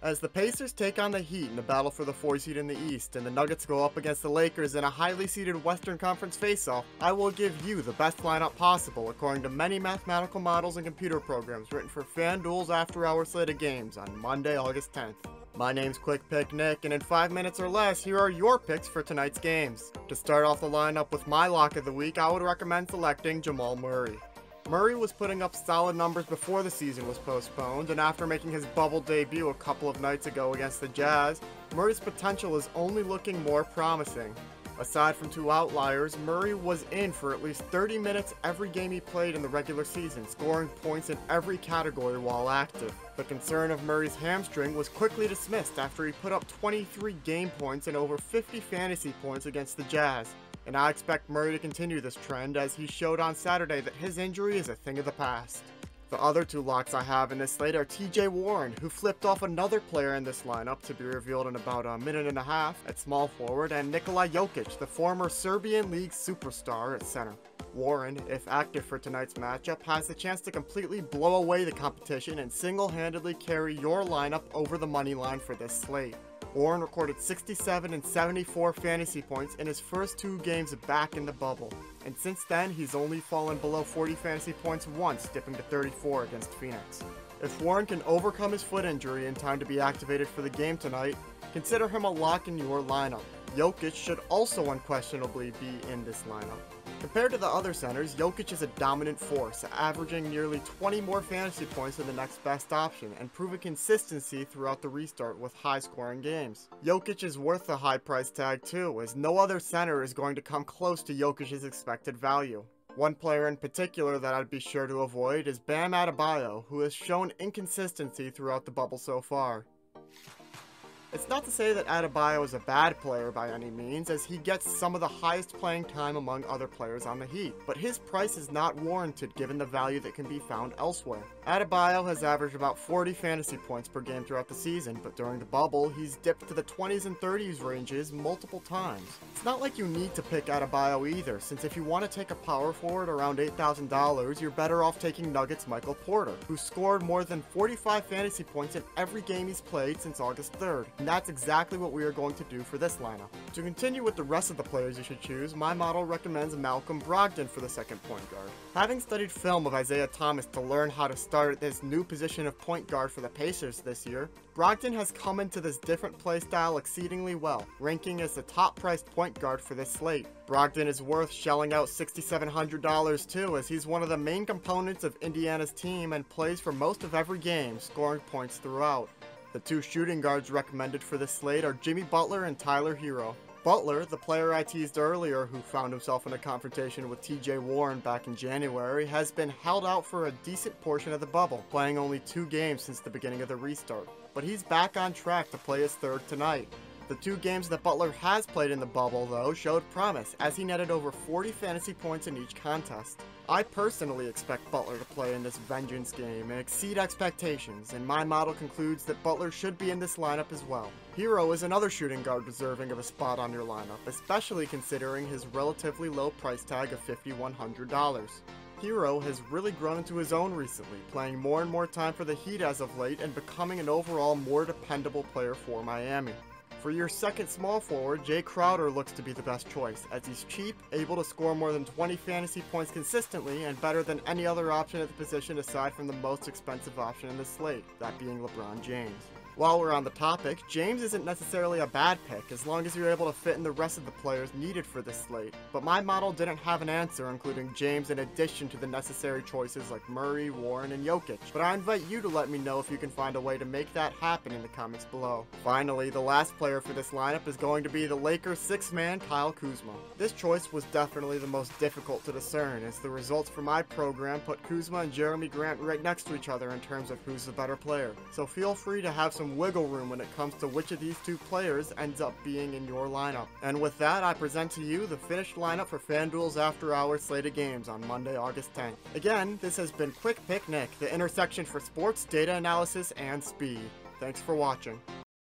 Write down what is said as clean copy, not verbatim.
As the Pacers take on the Heat in a battle for the 4 seed in the East, and the Nuggets go up against the Lakers in a highly seeded Western Conference face-off, I will give you the best lineup possible according to many mathematical models and computer programs written for Fanduel's after-hour slate of games on Monday, August 10th. My name's Quick Pick Nick, and in 5 minutes or less, here are your picks for tonight's games. To start off the lineup with my lock of the week, I would recommend selecting Jamal Murray. Murray was putting up solid numbers before the season was postponed, and after making his bubble debut a couple of nights ago against the Jazz, Murray's potential is only looking more promising. Aside from 2 outliers, Murray was in for at least 30 minutes every game he played in the regular season, scoring points in every category while active. The concern of Murray's hamstring was quickly dismissed after he put up 23 game points and over 50 fantasy points against the Jazz. And I expect Murray to continue this trend as he showed on Saturday that his injury is a thing of the past. The other 2 locks I have in this slate are TJ Warren, who flipped off another player in this lineup to be revealed in about a minute and a half at small forward, and Nikola Jokic, the former Serbian League superstar at center. Warren, if active for tonight's matchup, has the chance to completely blow away the competition and single-handedly carry your lineup over the money line for this slate. Warren recorded 67 and 74 fantasy points in his first 2 games back in the bubble, and since then he's only fallen below 40 fantasy points once, dipping to 34 against Phoenix. If Warren can overcome his foot injury in time to be activated for the game tonight, consider him a lock in your lineup. Jokic should also unquestionably be in this lineup. Compared to the other centers, Jokic is a dominant force, averaging nearly 20 more fantasy points than the next best option, and proving consistency throughout the restart with high-scoring games. Jokic is worth a high price tag too, as no other center is going to come close to Jokic's expected value. One player in particular that I'd be sure to avoid is Bam Adebayo, who has shown inconsistency throughout the bubble so far. It's not to say that Adebayo is a bad player by any means, as he gets some of the highest playing time among other players on the Heat, but his price is not warranted given the value that can be found elsewhere. Adebayo has averaged about 40 fantasy points per game throughout the season, but during the bubble, he's dipped to the 20s and 30s ranges multiple times. It's not like you need to pick Adebayo either, since if you want to take a power forward around $8,000, you're better off taking Nuggets Michael Porter, who scored more than 45 fantasy points in every game he's played since August 3rd. And that's exactly what we are going to do for this lineup. To continue with the rest of the players you should choose, my model recommends Malcolm Brogdon for the second point guard. Having studied film of Isaiah Thomas to learn how to start this new position of point guard for the Pacers this year, Brogdon has come into this different playstyle exceedingly well, ranking as the top-priced point guard for this slate. Brogdon is worth shelling out $6,700 too, as he's one of the main components of Indiana's team and plays for most of every game, scoring points throughout. The 2 shooting guards recommended for this slate are Jimmy Butler and Tyler Herro. Butler, the player I teased earlier who found himself in a confrontation with TJ Warren back in January, has been held out for a decent portion of the bubble, playing only 2 games since the beginning of the restart. But he's back on track to play his 3rd tonight. The 2 games that Butler has played in the bubble, though, showed promise, as he netted over 40 fantasy points in each contest. I personally expect Butler to play in this vengeance game and exceed expectations, and my model concludes that Butler should be in this lineup as well. Herro is another shooting guard deserving of a spot on your lineup, especially considering his relatively low price tag of $5,100. Herro has really grown into his own recently, playing more and more time for the Heat as of late and becoming an overall more dependable player for Miami. For your second small forward, Jay Crowder looks to be the best choice, as he's cheap, able to score more than 20 fantasy points consistently, and better than any other option at the position aside from the most expensive option in the slate, that being LeBron James. While we're on the topic, James isn't necessarily a bad pick as long as you're able to fit in the rest of the players needed for this slate, but my model didn't have an answer including James in addition to the necessary choices like Murray, Warren, and Jokic, but I invite you to let me know if you can find a way to make that happen in the comments below. Finally, the last player for this lineup is going to be the Lakers' 6-man Kyle Kuzma. This choice was definitely the most difficult to discern, as the results for my program put Kuzma and Jeremy Grant right next to each other in terms of who's the better player, so feel free to have some wiggle room when it comes to which of these 2 players ends up being in your lineup. And with that, I present to you the finished lineup for Fanduel's after-hours slate of games on Monday, August 10th. Again, this has been Quick Pick Nick, the intersection for sports, data analysis, and speed. Thanks for watching.